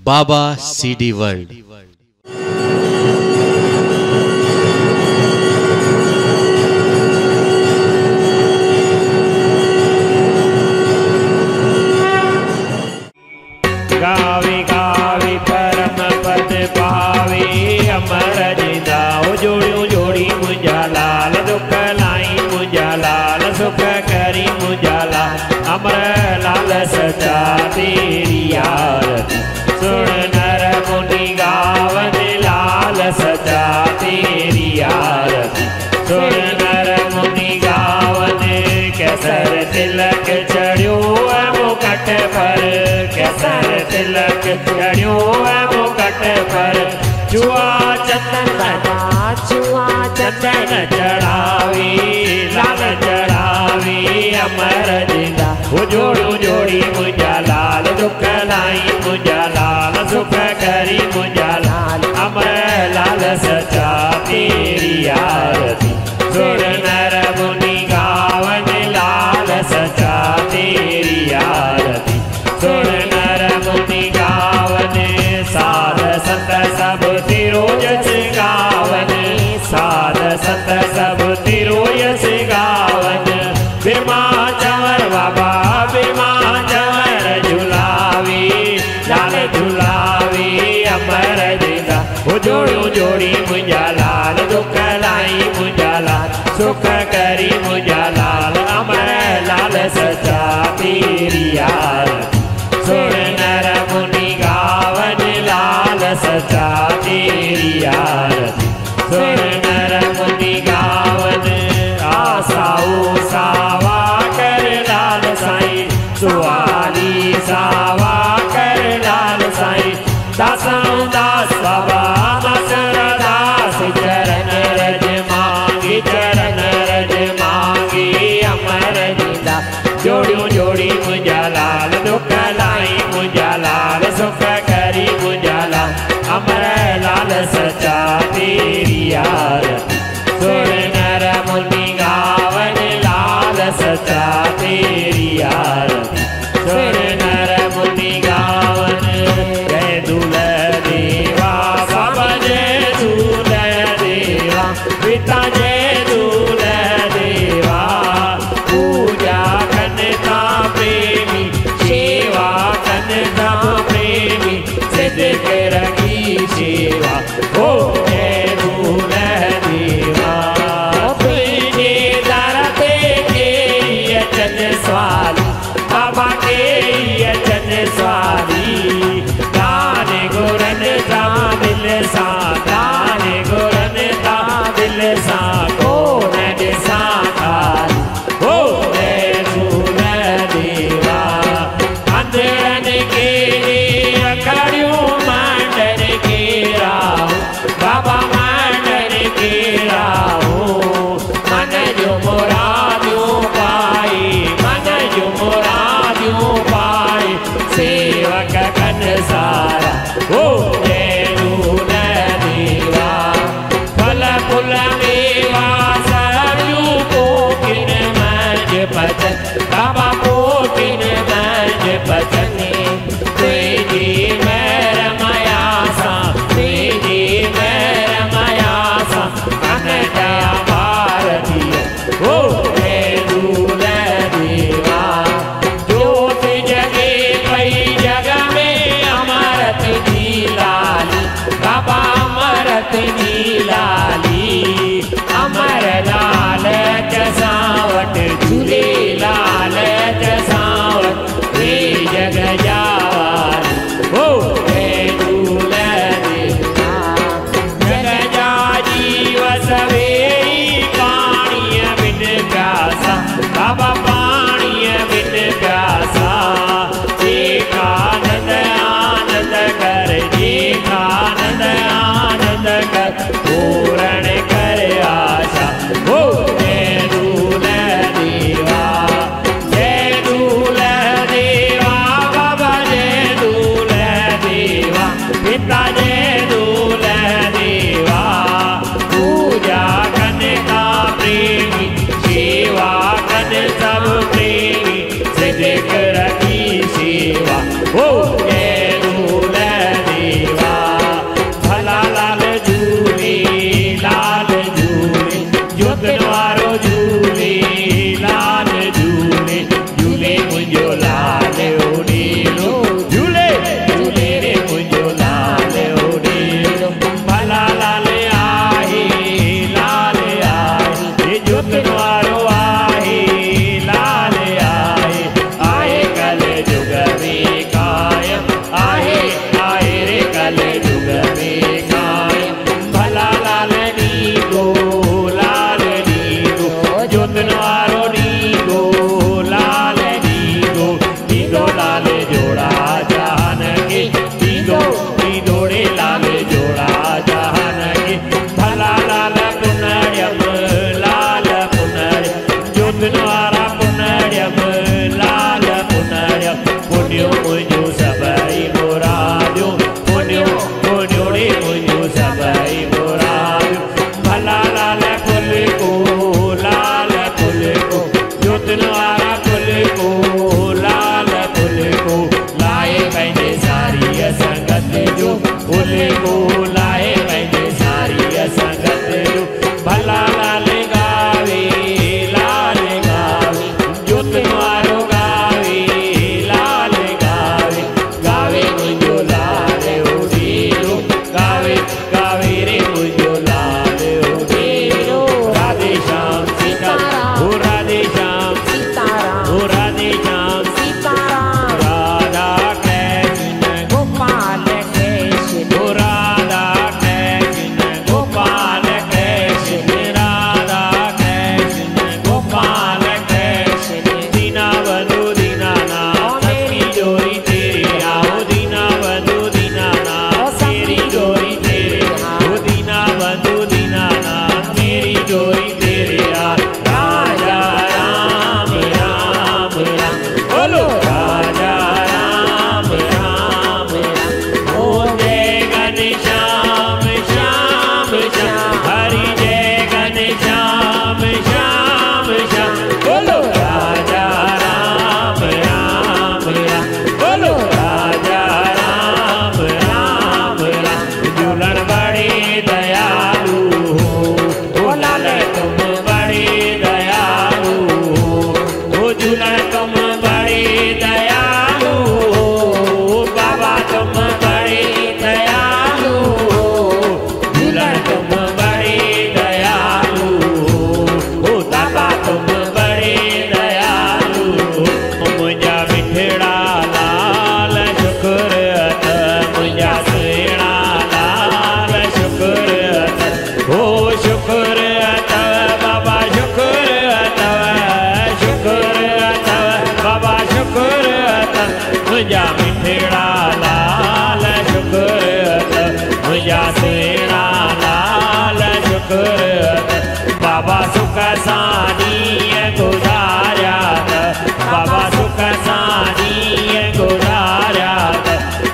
बाबा CD world. गावे गावे परम पद पावे अमर जिंदा जोड़ियों जोड़ी मुंजा लाल दुख लाई मुंजा लाल सुख करी मुंजा लाल अमर लाल सचा तेरी आरती सुन नर मुनि गावन लाल सचा तेरी आरती सुन नर मुनि गावन कैसर तिलक चढ़ियो मुकट पर कैसर तिलक चढ़ियो मुकट पर चुआ चंदन चढ़ावी लाल चढ़ावी अमर जिंदा जोड़ू जोड़ी मुंजा लाल दुख लाई मुंजा लाल सुख करी मुंजा लाल अमर लाल सचा तेरी आरती सुन नर मुनि गावन लाल सचा तेरी आरती सुन नर मुनि गावन साध संत सब तिरोज गावन साध संत सब तिरोज गावन बिरमा चंवर बाबा बिरमा चंवर झुलावी लाल झुलावी अमर जिंदा जोड़ू जोड़ी मुंजा लाल दुख लाई मुंजा लाल सुख करी मुंजा लाल अमर लाल सचा तेरी आरती सुन नर मुनि गावन लाल सचा तेरी आरती सुन नर मुनि गावन आसाऊ सावा कर लाल साईं सुवाली सावा कर लाल साईं दासाऊ दास बाबा मसर दास चरण रज मांगी चरण रज मांगी अमर जिंदा जोड़ू जोड़ी मुंजा लाल दुख लाई मुंजा लाल सुख करी मुंजा लाल अमर लाल सचा तेरी आरती सुन नर मुनि गावन लाल सचा तेरी आरती सुन नर मुनि गावन जय दूल देवा बाबा जय दूल देवा पिता जय दूल देवा पूजा करता प्रेमी सेवा करता प्रेमी सिद्ध रखी सेवा हो जय दूल देवा अपने दर पे के अचन स्वाली बाबा के अचन स्वाली दान गुरन दा दिल सा दान गुरन दा दिल सा कौन दिसा खाली हो जय दूल देवा अंधरन के अखड़ियों मांडन के राहु बाबा मांडन के राहु मन जो मुरादियों पाए मन जो मुरादियों पाए सेवक कन सारा हो जय दूल देवा फल फूल मेवा सरयू पोकिन मंज बचन बाबा पोकिन मंज बचने तेजी मैर माया सा तेजी मैर माया सा अन दया भारती हो जय दूल देवा ज्योति जगे पई जग में अमरत जी लाली बाबा अमरत जी लाली अमर लाल जसावट झूले लाल जसावट वे जग जावाली हो जय दूल देवा जग जा जीव सवेरी पाणीय बिन प्यासा बाबा पाणीय बिन प्यासा आनंद आनंद कर आनंद आनंद कर पूर्ण कर आशा हो जय दूल देवा बाबा जय दूल देवा पिता जय दूल देवा पूजा करने का प्रेमी सेवा कर सब प्रेमी सिद्ध रखी सेवा हो जय दूल उले बोलाए पंहिंजे सारी संगत जो भला लाल गावे जोत वारो गावे लाल गावे गावे मुंहिंजो लाल उॾीरो गावे गावे रे मुंहिंजो लाल उॾीरो राधे श्याम सीताराम ओ राधे श्याम सीताराम ओ राधे श्याम सीताराम राधा कृष्ण गोपाल कृष्ण ओ राधा कृष्ण गोपाल कृष्ण राधा कृष्ण गोपाल कृष्ण दीना बंधु दीनानाथ तेरी जोड़ी तेरी आओ दीना बंधु दीनानाथ तेरी जोड़ी तेरी आओ दीना बंधु दीनानाथ तेरी जोड़ी तेरी आ राजा राम राम राम बोलो राजा राम राम राम ओ जय घनश्याम श्याम श्याम हरि जय घनश्याम श्याम श्याम बोलो राजा राम राम राम बोलो राजा राम राम राम झूलन बड़े दयालु हो लाल तुम बड़े दयालु हो झूलन तुम बड़े दयालु हो बाबा तुम बड़े दयालु हो झूलन तुम बड़े दयालु हो बाबा तुम बड़े दयालु मुंहिंजा मिठड़ा लाल शुक्र अथ मुंहिंजा सुहिणा लाल शुक्र अथ हो शुक्र अथव बाबा शुक्र अथव बाबा शुक्र अथव मुंहिंजा मिठड़ा लाल शुक्र अथव मुंहिंजा सुहिणा लाल शुक्र अथव बाबा सुख सां ॾींहं गुज़ारिया त बाबा सुख सां ॾींहं गुज़ारिया त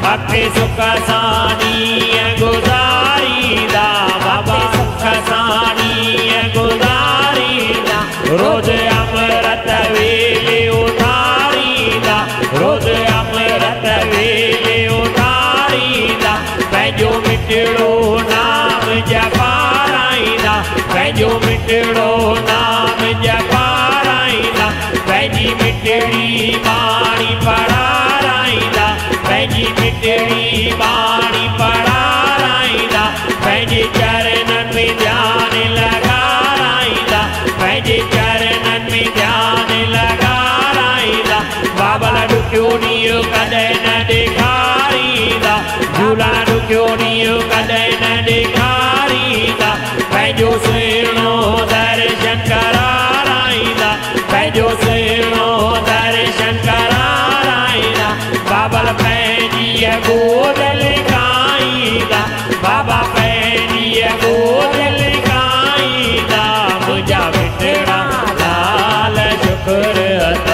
बाक़ी सुख सां ॾींहं गुज़ारींदा बाबा सुख सां ॾींहं गुज़ारींदा रोज़ अमृत वेले उतारींदा रोज़ अमृत वेले उतारींदा पंहिंजो मिठड़ो नाम जपाराईंदा पंहिंजो मिठड़ो नाम जपाराईंदा पंहिंजी मिठड़ी बाणी पढ़ाराईंदा पंहिंजी मिठड़ी बाणी पढ़ाराईंदा पंहिंजे चरणनि में ध्यानु लॻाराईंदा पंहिंजे चरणनि में ध्यानु लॻाराईंदा बाबल ॾुखियो ॾींहुं कॾहिं न ॾेखारींदा झूला ॾुखियो ॾींहुं कॾहिं न ॾेखारींदा पंहिंजो सुहिणो दर्शन कराराईंदा पंहिंजो सुहिणो दर्शन कराराईंदा बाबल पंहिंजी गोद लिकाईंदा बाबा पंहिंजी गोद लिकाईंदा मुंहिंजा मिठड़ा लाल शुक्र अथ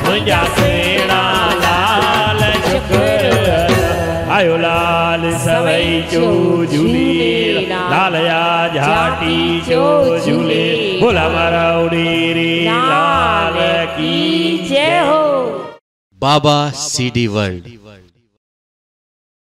मुंहिंजा सुहिणा लाल शुक्र अथ आयो लाल सवई चो झूले लाल या झाटी चो झूले भोला मरौड़ी रे लाल की जय हो। बाबा CD वर्ल्ड।